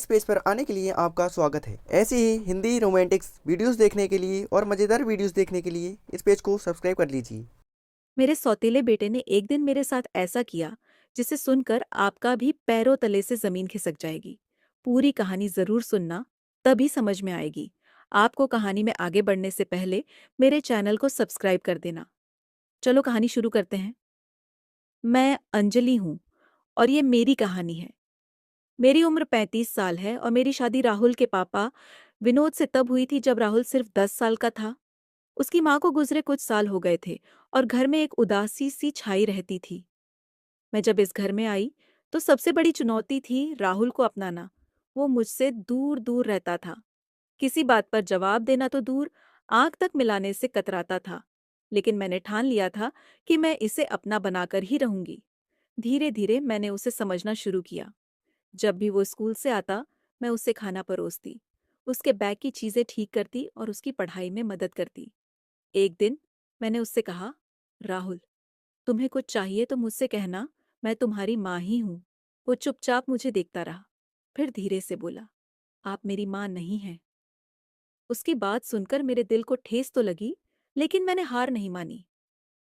Page पर आने के लिए आपका स्वागत है। ऐसे ही हिंदी रोमांटिक्स वीडियोस देखने के लिए और मज़ेदार वीडियोस देखने के लिए इस पेज को सब्सक्राइब कर लीजिए। मेरे सौतेले बेटे ने एक दिन मेरे साथ ऐसा किया जिसे सुनकर आपका भी पैरों तले से जमीन खिसक जाएगी। पूरी कहानी जरूर सुनना, तभी समझ में आएगी। आपको कहानी में आगे बढ़ने से पहले मेरे चैनल को सब्सक्राइब कर देना। चलो कहानी शुरू करते हैं। मैं अंजलि हूँ और ये मेरी कहानी है। मेरी उम्र 35 साल है और मेरी शादी राहुल के पापा विनोद से तब हुई थी जब राहुल सिर्फ 10 साल का था। उसकी माँ को गुजरे कुछ साल हो गए थे और घर में एक उदासी सी छाई रहती थी। मैं जब इस घर में आई तो सबसे बड़ी चुनौती थी राहुल को अपनाना। वो मुझसे दूर दूर रहता था। किसी बात पर जवाब देना तो दूर, आंख तक मिलाने से कतराता था। लेकिन मैंने ठान लिया था कि मैं इसे अपना बनाकर ही रहूंगी। धीरे धीरे मैंने उसे समझना शुरू किया। जब भी वो स्कूल से आता, मैं उसे खाना परोसती, उसके बैग की चीजें ठीक करती और उसकी पढ़ाई में मदद करती। एक दिन मैंने उससे कहा, राहुल, तुम्हें कुछ चाहिए तो मुझसे कहना, मैं तुम्हारी माँ ही हूं। वो चुपचाप मुझे देखता रहा, फिर धीरे से बोला, आप मेरी माँ नहीं हैं। उसकी बात सुनकर मेरे दिल को ठेस तो लगी, लेकिन मैंने हार नहीं मानी।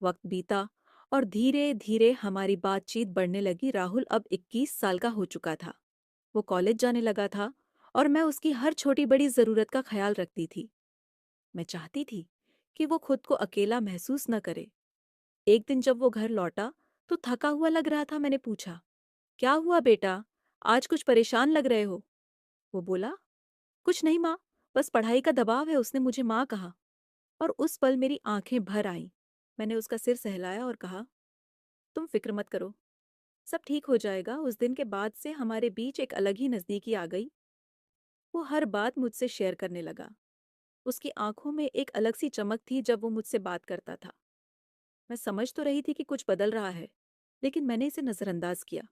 वक्त बीता और धीरे धीरे हमारी बातचीत बढ़ने लगी। राहुल अब 21 साल का हो चुका था। वो कॉलेज जाने लगा था और मैं उसकी हर छोटी बड़ी जरूरत का ख्याल रखती थी। मैं चाहती थी कि वो खुद को अकेला महसूस न करे। एक दिन जब वो घर लौटा तो थका हुआ लग रहा था। मैंने पूछा, क्या हुआ बेटा, आज कुछ परेशान लग रहे हो? वो बोला, कुछ नहीं माँ, बस पढ़ाई का दबाव है, उसने मुझे माँ कहा। और उस पल मेरी आंखें भर आईं। मैंने उसका सिर सहलाया और कहा, तुम फिक्र मत करो, सब ठीक हो जाएगा। उस दिन के बाद से हमारे बीच एक अलग ही नजदीकी आ गई। वो हर बात मुझसे शेयर करने लगा। उसकी आंखों में एक अलग सी चमक थी जब वो मुझसे बात करता था। मैं समझ तो रही थी कि कुछ बदल रहा है, लेकिन मैंने इसे नजरअंदाज किया।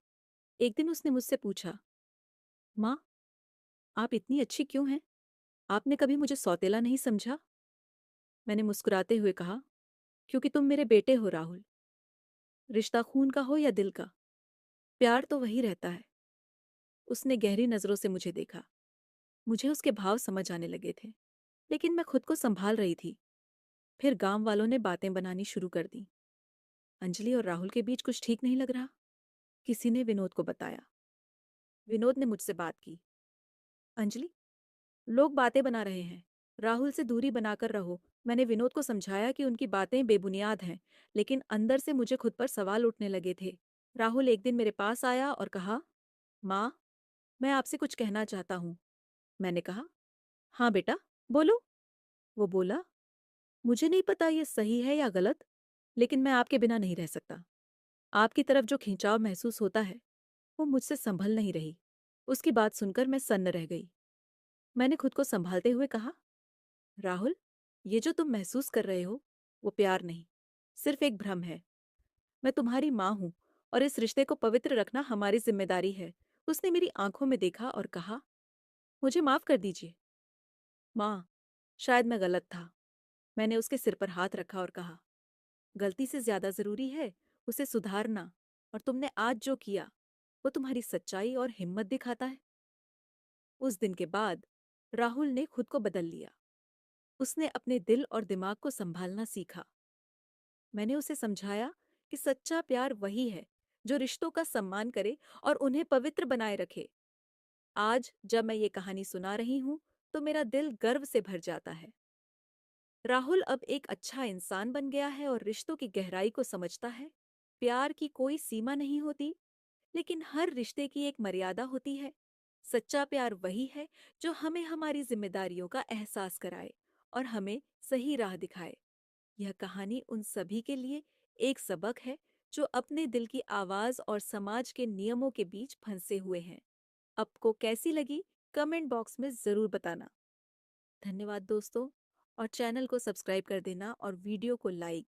एक दिन उसने मुझसे पूछा, माँ, आप इतनी अच्छी क्यों हैं? आपने कभी मुझे सौतेला नहीं समझा? मैंने मुस्कुराते हुए कहा, क्योंकि तुम मेरे बेटे हो राहुल। रिश्ता खून का हो या दिल का, प्यार तो वही रहता है। उसने गहरी नजरों से मुझे देखा। मुझे उसके भाव समझ आने लगे थे, लेकिन मैं खुद को संभाल रही थी। फिर गांव वालों ने बातें बनानी शुरू कर दी। अंजलि और राहुल के बीच कुछ ठीक नहीं लग रहा। किसी ने विनोद को बताया। विनोद ने मुझसे बात की, अंजलि, लोग बातें बना रहे हैं, राहुल से दूरी बनाकर रहो। मैंने विनोद को समझाया कि उनकी बातें बेबुनियाद हैं, लेकिन अंदर से मुझे खुद पर सवाल उठने लगे थे। राहुल एक दिन मेरे पास आया और कहा, माँ, मैं आपसे कुछ कहना चाहता हूँ। मैंने कहा, हाँ बेटा, बोलो। वो बोला, मुझे नहीं पता ये सही है या गलत, लेकिन मैं आपके बिना नहीं रह सकता। आपकी तरफ जो खिंचाव महसूस होता है, वो मुझसे संभल नहीं रही। उसकी बात सुनकर मैं सन्न रह गई। मैंने खुद को संभालते हुए कहा, राहुल, ये जो तुम महसूस कर रहे हो, वो प्यार नहीं, सिर्फ एक भ्रम है। मैं तुम्हारी माँ हूँ और इस रिश्ते को पवित्र रखना हमारी जिम्मेदारी है। उसने मेरी आंखों में देखा और कहा, मुझे माफ कर दीजिए माँ, शायद मैं गलत था। मैंने उसके सिर पर हाथ रखा और कहा, गलती से ज्यादा जरूरी है उसे सुधारना, और तुमने आज जो किया वो तुम्हारी सच्चाई और हिम्मत दिखाता है। उस दिन के बाद राहुल ने खुद को बदल लिया। उसने अपने दिल और दिमाग को संभालना सीखा। मैंने उसे समझाया कि सच्चा प्यार वही है जो रिश्तों का सम्मान करे और उन्हें पवित्र बनाए रखे। आज जब मैं ये कहानी सुना रही हूँ तो मेरा दिल गर्व से भर जाता है। राहुल अब एक अच्छा इंसान बन गया है और रिश्तों की गहराई को समझता है। प्यार की कोई सीमा नहीं होती, लेकिन हर रिश्ते की एक मर्यादा होती है। सच्चा प्यार वही है जो हमें हमारी जिम्मेदारियों का एहसास कराए और हमें सही राह दिखाए। यह कहानी उन सभी के लिए एक सबक है जो अपने दिल की आवाज और समाज के नियमों के बीच फंसे हुए हैं। आपको कैसी लगी, कमेंट बॉक्स में जरूर बताना। धन्यवाद दोस्तों, और चैनल को सब्सक्राइब कर देना और वीडियो को लाइक